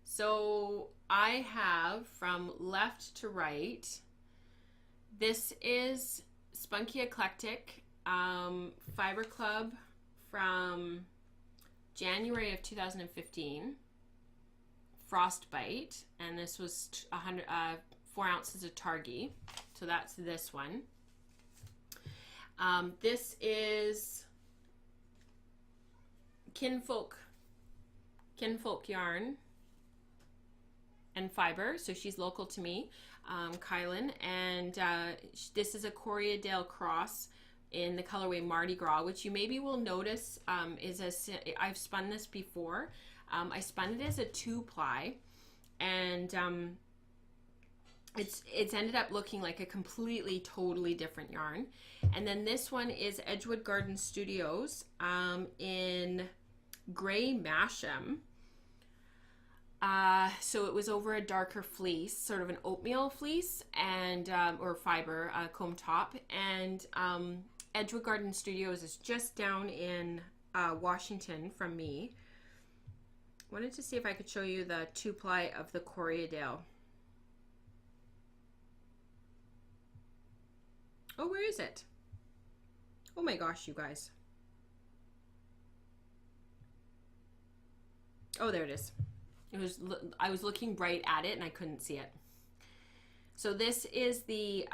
So I have, from left to right, this is Spunky Eclectic Fiber Club from January of 2015, Frostbite, and this was 4 ounces of Targhee, so that's this one. This is Kinfolk Yarn and Fiber, so she's local to me, Kylan, and this is a Corriedale Cross in the colorway Mardi Gras, which you maybe will notice I've spun this before. I spun it as a 2-ply, and it's ended up looking like a completely, totally different yarn. And then this one is Edgewood Garden Studios in Gray Masham. So it was over a darker fleece, sort of an oatmeal fleece, and or fiber comb top. And Edgewood Garden Studios is just down in Washington from me. Wanted to see if I could show you the 2-ply of the Corriedale. Oh, where is it? Oh my gosh, you guys. Oh, there it is. I was looking right at it and I couldn't see it. So this is the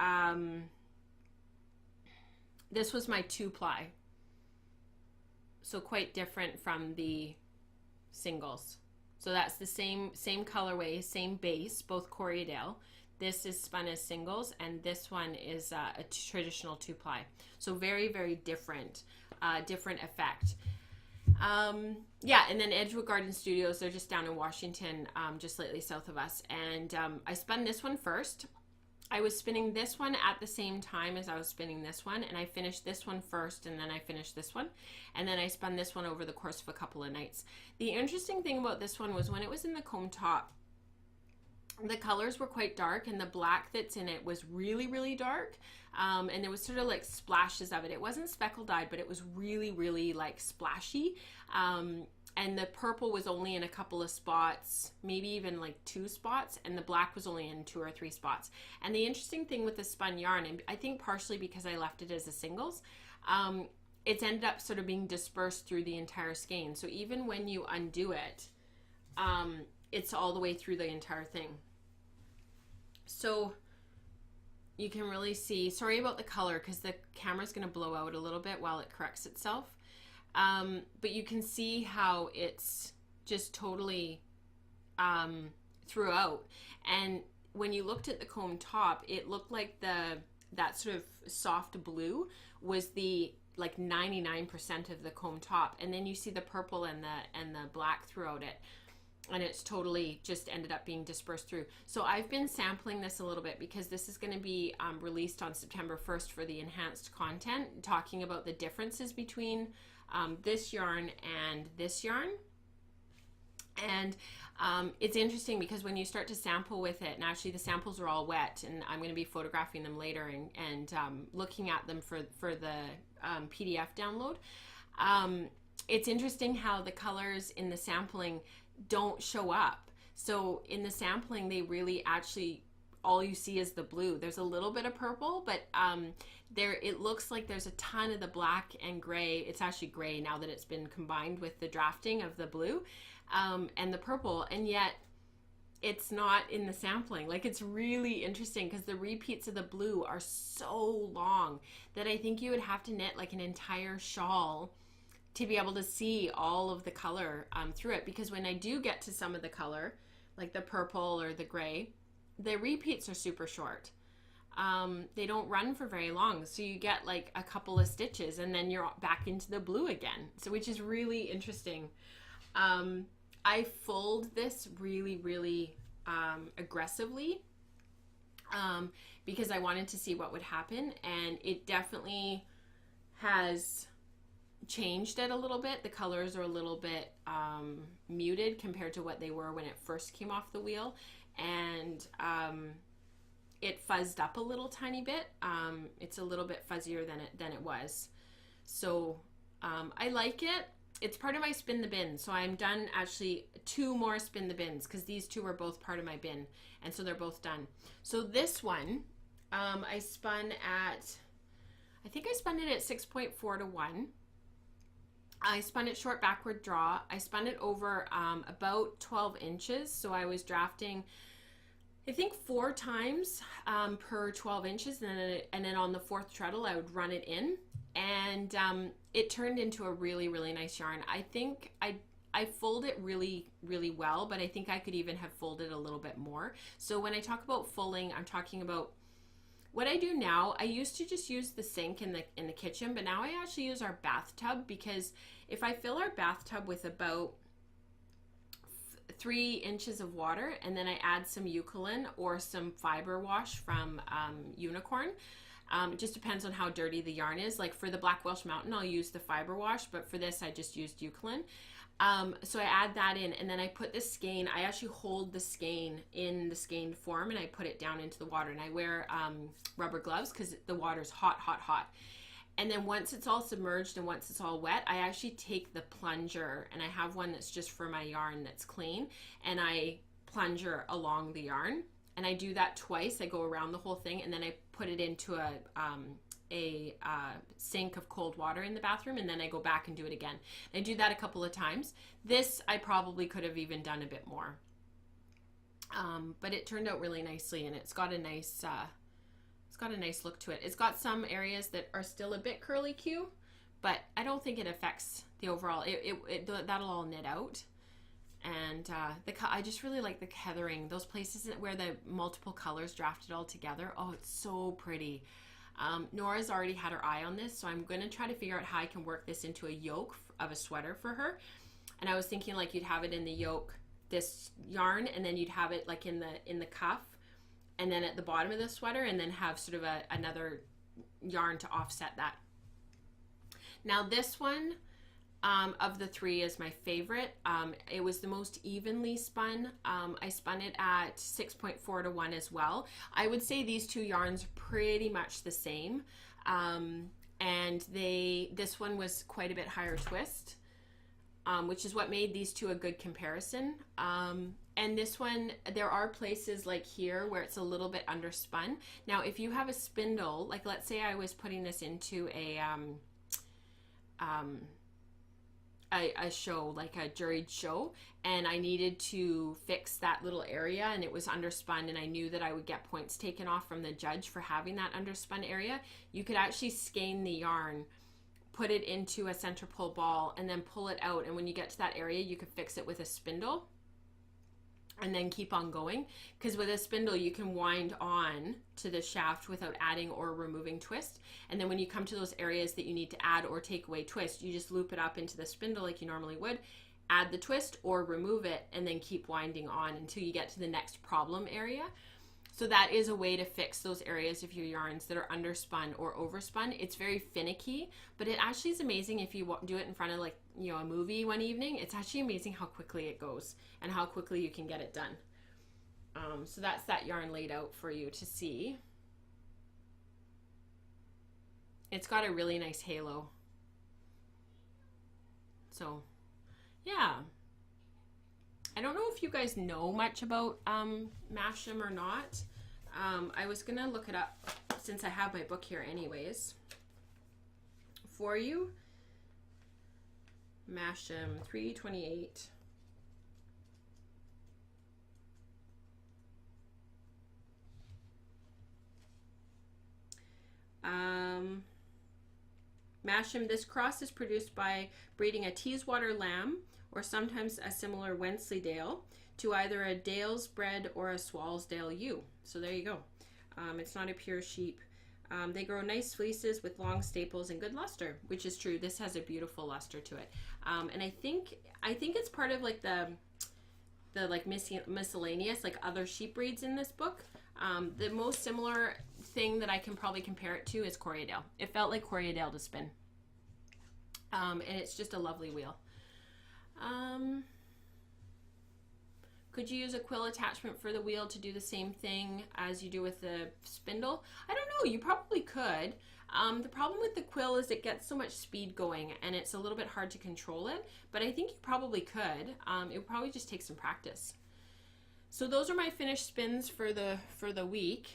this was my 2-ply. So quite different from the singles. So that's the same colorway, same base, both Corriedale. This is spun as singles, and this one is a traditional 2-ply. So very, very different, different effect. Yeah, and then Edgewood Garden Studios, they're just down in Washington, just slightly south of us. And I spun this one first. I was spinning this one at the same time as I was spinning this one, and I finished this one first, and then I finished this one, and then I spun this one over the course of a couple of nights. The interesting thing about this one was when it was in the comb top, the colors were quite dark, and the black that's in it was really, really dark, and there was sort of like splashes of it. It wasn't speckled dyed, but it was really, really like splashy. And the purple was only in a couple of spots, maybe even like 2 spots, and the black was only in 2 or 3 spots. And the interesting thing with the spun yarn, and I think partially because I left it as a singles, it's ended up sort of being dispersed through the entire skein. So even when you undo it, it's all the way through the entire thing. So you can really see, sorry about the color because the camera's going to blow out a little bit while it corrects itself. But you can see how it's just totally throughout. And when you looked at the comb top, it looked like that sort of soft blue was the like 99% of the comb top, and then you see the purple and the black throughout it, and it's totally just ended up being dispersed through. So I've been sampling this a little bit because this is going to be released on September 1st for the enhanced content, talking about the differences between this yarn and this yarn. And it's interesting because when you start to sample with it, and actually the samples are all wet, and I'm going to be photographing them later and looking at them for the PDF download. It's interesting how the colors in the sampling don't show up. So in the sampling, they really actually, all you see is the blue. There's a little bit of purple, but it looks like there's a ton of the black and gray. It's actually gray now that it's been combined with the drafting of the blue and the purple, and yet it's not in the sampling. Like, it's really interesting because the repeats of the blue are so long that I think you would have to knit like an entire shawl to be able to see all of the color through it, because when I do get to some of the color, like the purple or the gray, the repeats are super short. They don't run for very long, so you get like a couple of stitches and then you're back into the blue again, so which is really interesting. I fulled this really, really aggressively because I wanted to see what would happen, and it definitely has changed it a little bit. The colors are a little bit muted compared to what they were when it first came off the wheel, and it fuzzed up a little tiny bit. It's a little bit fuzzier than it was, so I like it. It's part of my spin the bin, so I'm done. Actually 2 more spin the bins because these 2 are both part of my bin, and so they're both done. So this one I spun at, I think I spun it at 6.4 to 1. I spun it short backward draw. I spun it over about 12 inches. So I was drafting, I think 4 times per 12 inches. And then on the 4th treadle, I would run it in. And it turned into a really, really nice yarn. I think I fold it really, really well, but I think I could even have folded a little bit more. So when I talk about fulling, I'm talking about what I do now. I used to just use the sink in the kitchen, but now I actually use our bathtub, because if I fill our bathtub with about 3 inches of water and then I add some eucalyptus or some fiber wash from Unicorn, it just depends on how dirty the yarn is. Like for the Black Welsh Mountain, I'll use the fiber wash, but for this I just used eucalyptus. So I add that in, and then I put the skein. I actually hold the skein in the skeined form, and I put it down into the water. And I wear rubber gloves because the water's hot, hot, hot. And then once it's all submerged and once it's all wet, I actually take the plunger, and I have one that's just for my yarn that's clean, and I plunger along the yarn. And I do that twice. I go around the whole thing, and then I put it into a sink of cold water in the bathroom, and then I go back and do it again. I do that a couple of times. This I probably could have even done a bit more, but it turned out really nicely, and it's got a nice look to it. It's got some areas that are still a bit curly Q, but I don't think it affects the overall. That'll all knit out. And I just really like the heathering, those places where the multiple colors drafted all together. Oh, it's so pretty. Nora's already had her eye on this, so I'm going to try to figure out how I can work this into a yoke of a sweater for her. And I was thinking like you'd have it in the yoke, this yarn, and then you'd have it like in the cuff, and then at the bottom of the sweater, and then have sort of another yarn to offset that. Now this one of the three is my favorite. It was the most evenly spun. I spun it at 6.4 to 1 as well. I would say these two yarns are pretty much the same. And this one was quite a bit higher twist, which is what made these two a good comparison. And this one, there are places like here where it's a little bit underspun. Now, if you have a spindle, like let's say I was putting this into a show, like a juried show, and I needed to fix that little area and it was underspun, and I knew that I would get points taken off from the judge for having that underspun area, you could actually skein the yarn, put it into a center pull ball, and then pull it out, and when you get to that area you could fix it with a spindle and then keep on going, because with a spindle you can wind on to the shaft without adding or removing twist, and then when you come to those areas that you need to add or take away twist, you just loop it up into the spindle like you normally would, add the twist or remove it, and then keep winding on until you get to the next problem area. So that is a way to fix those areas of your yarns that are underspun or overspun. It's very finicky, but it actually is amazing if you do it in front of like, you know, a movie one evening. It's actually amazing how quickly it goes and how quickly you can get it done. So that's that yarn laid out for you to see. It's got a really nice halo. So yeah. I don't know if you guys know much about Masham or not. I was gonna look it up since I have my book here anyways for you. Masham 328. Masham, this cross is produced by breeding a Teeswater lamb, or sometimes a similar Wensleydale, to either a Dales bred or a Swalesdale ewe. So there you go. It's not a pure sheep. They grow nice fleeces with long staples and good luster, which is true. This has a beautiful luster to it. And I think it's part of like the like miscellaneous, like other sheep breeds in this book. The most similar thing that I can probably compare it to is Corriedale. It felt like Corriedale to spin. And it's just a lovely wheel. Could you use a quill attachment for the wheel to do the same thing as you do with the spindle? I don't know, you probably could. The problem with the quill is it gets so much speed going and it's a little bit hard to control it, but I think you probably could. It would probably just take some practice. So those are my finished spins for the week.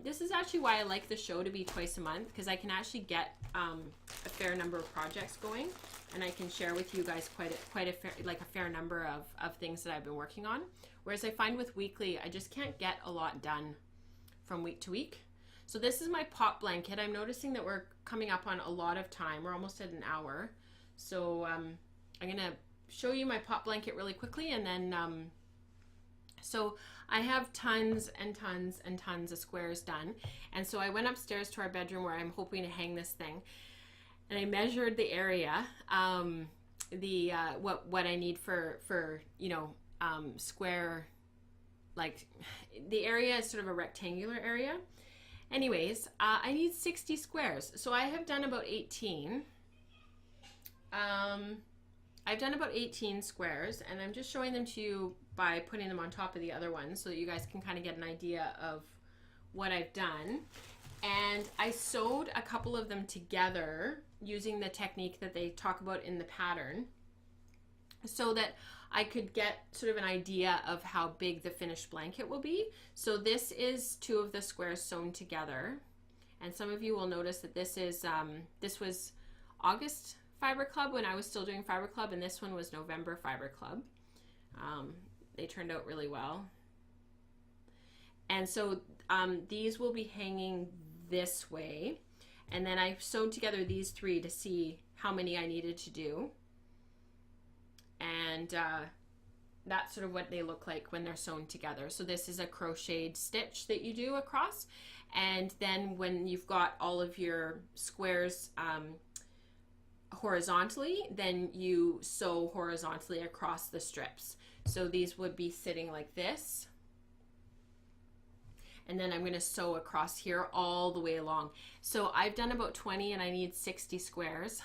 This is actually why I like the show to be twice a month, because I can actually get a fair number of projects going, and I can share with you guys quite a fair number of things that I've been working on. Whereas I find with weekly, I just can't get a lot done from week to week. So this is my pop blanket. I'm noticing that we're coming up on a lot of time. We're almost at an hour. So I'm gonna show you my pop blanket really quickly, and then so I have tons and tons and tons of squares done. And so I went upstairs to our bedroom where I'm hoping to hang this thing. And I measured the area, what I need for you know, square, like the area is sort of a rectangular area. Anyways, I need 60 squares. So I have done about 18. I I've done about 18 squares, and I'm just showing them to you by putting them on top of the other ones so that you guys can kind of get an idea of what I've done. And I sewed a couple of them together using the technique that they talk about in the pattern so that I could get sort of an idea of how big the finished blanket will be. So this is 2 of the squares sewn together. And some of you will notice that this is, this was August Fiber Club when I was still doing Fiber Club, and this one was November Fiber Club. They turned out really well. And so these will be hanging this way. And then I sewed together these 3 to see how many I needed to do. And that's sort of what they look like when they're sewn together. So this is a crocheted stitch that you do across. And then when you've got all of your squares horizontally, then you sew horizontally across the strips. So these would be sitting like this. And then I'm going to sew across here all the way along. So I've done about 20 and I need 60 squares,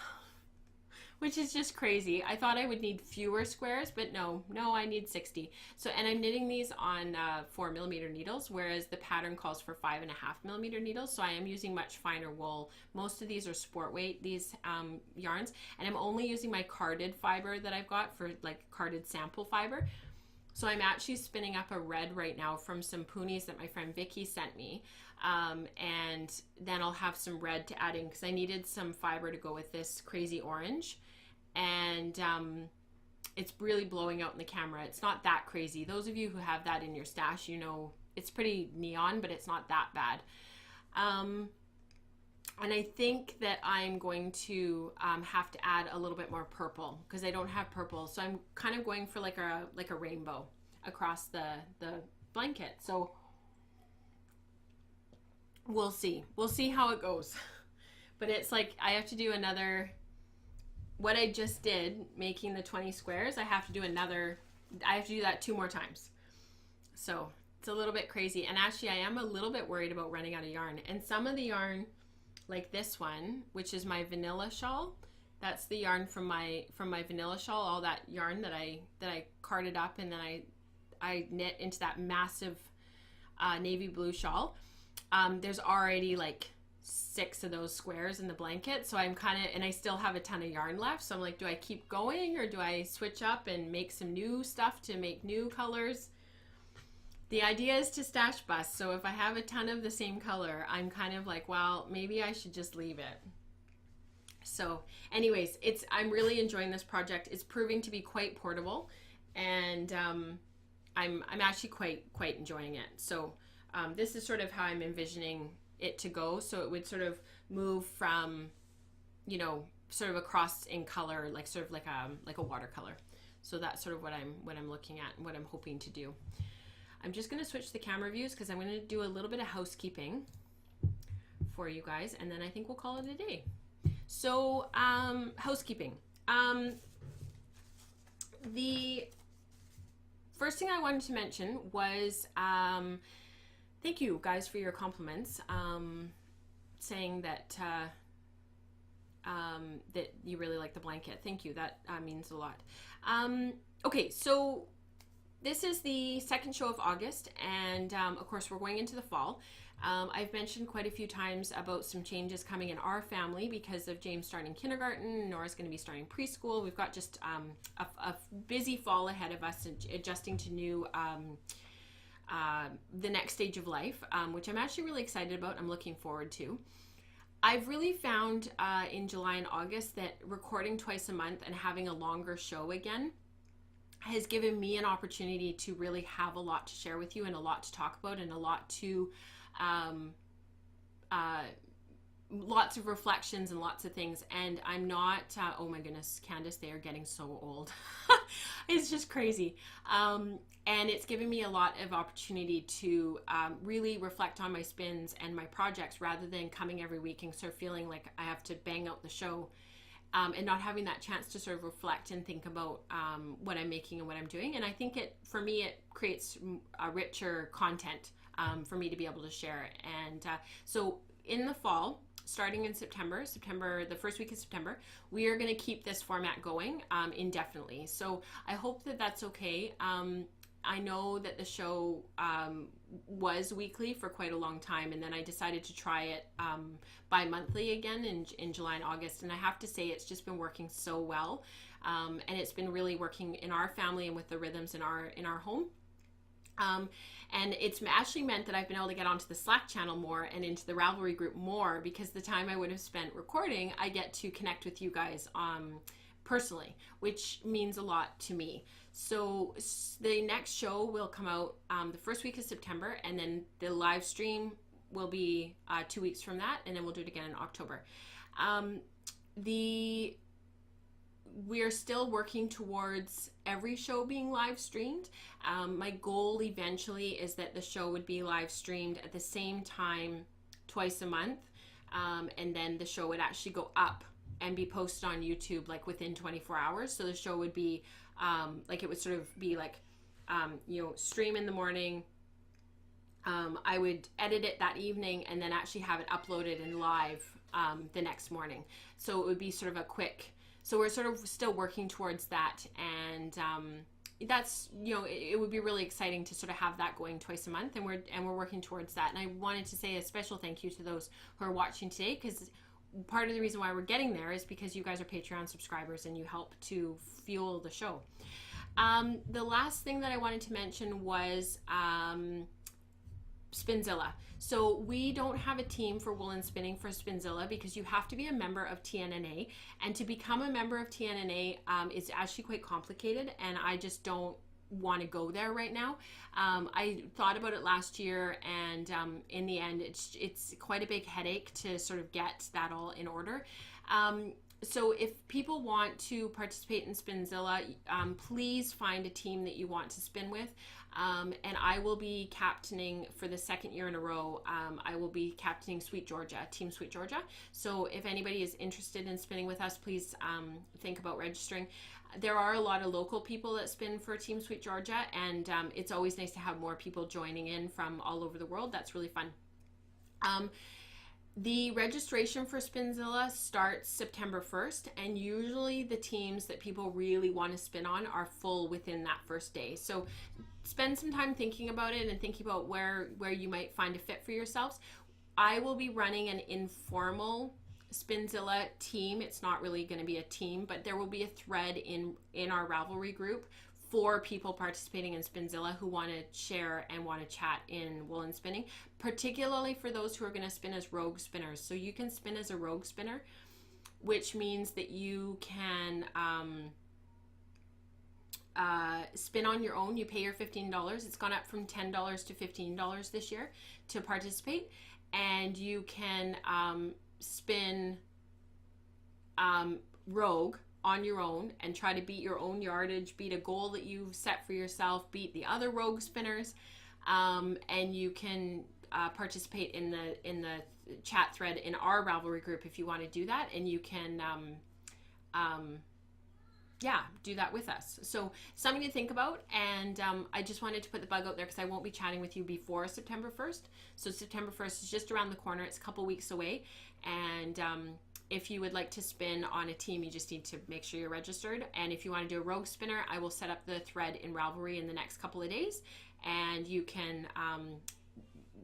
which is just crazy. I thought I would need fewer squares, but no, I need 60. So, and I'm knitting these on 4mm needles, whereas the pattern calls for 5.5mm needles. So I am using much finer wool. Most of these are sport weight, these yarns, and I'm only using my carded fiber that I've got for like carded sample fiber. So I'm actually spinning up a red right now from some poonies that my friend Vicky sent me. And then I'll have some red to add in because I needed some fiber to go with this crazy orange. And it's really blowing out in the camera. It's not that crazy. Those of you who have that in your stash, you know, it's pretty neon, but it's not that bad. And I think that I'm going to have to add a little bit more purple because I don't have purple. So I'm kind of going for like a rainbow across the blanket. So we'll see. We'll see how it goes. But it's like I have to do another, what I just did, making the 20 squares, I have to do that 2 more times. So it's a little bit crazy. And actually I am a little bit worried about running out of yarn. And some of the yarn, like this one, which is my vanilla shawl, that's the yarn from my vanilla shawl, all that yarn that I carded up and then I knit into that massive navy blue shawl. There's already like 6 of those squares in the blanket, so I'm kind of, and I still have a ton of yarn left, so I'm like, do I keep going or do I switch up and make some new stuff to make new colors? The idea is to stash bust, so if I have a ton of the same color, I'm kind of like, well, maybe I should just leave it. So anyways, I'm really enjoying this project. It's proving to be quite portable, and I'm actually quite enjoying it. So this is sort of how I'm envisioning it to go. So it would sort of move from, you know, sort of across in color, like sort of like a watercolor. So that's sort of what I'm looking at and what I'm hoping to do. I'm just going to switch the camera views because I'm going to do a little bit of housekeeping for you guys, and then I think we'll call it a day. So housekeeping. The first thing I wanted to mention was thank you guys for your compliments, saying that that you really like the blanket. Thank you. That means a lot. Okay, so this is the second show of August, and of course we're going into the fall. I've mentioned quite a few times about some changes coming in our family because of James starting kindergarten. Nora's going to be starting preschool. We've got just a busy fall ahead of us, adjusting to new the next stage of life, which I'm actually really excited about. I'm looking forward to. I've really found in July and August that recording twice a month and having a longer show again has given me an opportunity to really have a lot to share with you and a lot to talk about and a lot to lots of reflections and lots of things. And I'm not oh my goodness, Candace, they are getting so old. It's just crazy. And it's given me a lot of opportunity to really reflect on my spins and my projects rather than coming every week and sort of feeling like I have to bang out the show. And not having that chance to sort of reflect and think about what I'm making and what I'm doing. And I think for me, it creates a richer content for me to be able to share. And so in the fall, starting in September, the first week of September, we are going to keep this format going indefinitely. So I hope that that's okay. I know that the show was weekly for quite a long time, and then I decided to try it bi-monthly again in July and August, and I have to say it's just been working so well, and it's been really working in our family and with the rhythms in our home. And it's actually meant that I've been able to get onto the Slack channel more and into the Ravelry group more, because the time I would have spent recording, I get to connect with you guys personally, which means a lot to me. So the next show will come out the first week of September, and then the live stream will be 2 weeks from that, and then we'll do it again in October. We're still working towards every show being live streamed. My goal eventually is that the show would be live streamed at the same time twice a month, and then the show would actually go up and be posted on YouTube like within 24 hours. So the show would be like, it would sort of be like, stream in the morning. I would edit it that evening and then actually have it uploaded and live the next morning. So it would be sort of a quick. So we're sort of still working towards that, and that's, it would be really exciting to sort of have that going twice a month, and we're working towards that. And I wanted to say a special thank you to those who are watching today, because part of the reason why we're getting there is because you guys are Patreon subscribers and you help to fuel the show. The last thing that I wanted to mention was SpinZilla. So we don't have a team for woolen spinning for SpinZilla, because you have to be a member of TNNA, and to become a member of TNNA is actually quite complicated, and I just don't want to go there right now. I thought about it last year, and in the end it's quite a big headache to sort of get that all in order. So if people want to participate in SpinZilla, please find a team that you want to spin with. And I will be captaining for the second year in a row. I will be captaining Sweet Georgia, Team Sweet Georgia. So if anybody is interested in spinning with us, please think about registering. There are a lot of local people that spin for Team Sweet Georgia, and it's always nice to have more people joining in from all over the world. That's really fun. The registration for SpinZilla starts September 1st, and usually the teams that people really want to spin on are full within that first day. So spend some time thinking about it and thinking about where you might find a fit for yourselves. I will be running an informal SpinZilla team. It's not really going to be a team, but there will be a thread in our Ravelry group for people participating in SpinZilla who want to share and want to chat in woolen spinning, particularly for those who are going to spin as rogue spinners. So you can spin as a rogue spinner, which means that you can spin on your own. You pay your $15. It's gone up from $10 to $15 this year to participate, and you can spin rogue on your own and try to beat your own yardage, beat a goal that you've set for yourself, beat the other rogue spinners, and you can participate in the chat thread in our Ravelry group if you want to do that, and you can do that with us. So something to think about, and I just wanted to put the bug out there because I won't be chatting with you before September 1st. So September 1st is just around the corner. It's a couple weeks away, and if you would like to spin on a team, you just need to make sure you're registered. And if you want to do a rogue spinner, I will set up the thread in Ravelry in the next couple of days, and you can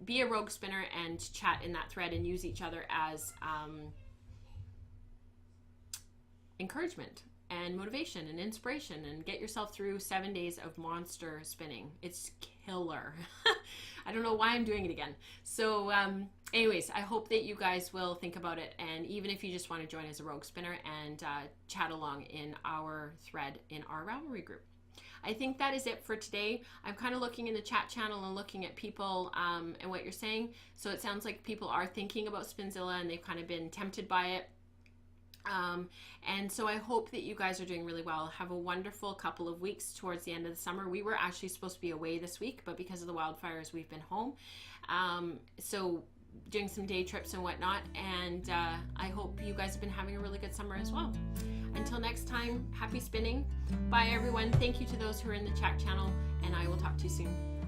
be a rogue spinner and chat in that thread and use each other as encouragement and motivation and inspiration, and get yourself through 7 days of monster spinning. It's killer. I don't know why I'm doing it again. So anyways, I hope that you guys will think about it, and even if you just want to join as a rogue spinner and chat along in our thread in our Ravelry group. I think that is it for today. I'm kind of looking in the chat channel and looking at people and what you're saying. So it sounds like people are thinking about SpinZilla and they've kind of been tempted by it. And so I hope that you guys are doing really well. Have a wonderful couple of weeks towards the end of the summer. We were actually supposed to be away this week, but because of the wildfires, we've been home. So doing some day trips and whatnot. And I hope you guys have been having a really good summer as well. Until next time, happy spinning. Bye everyone. Thank you to those who are in the chat channel, and I will talk to you soon.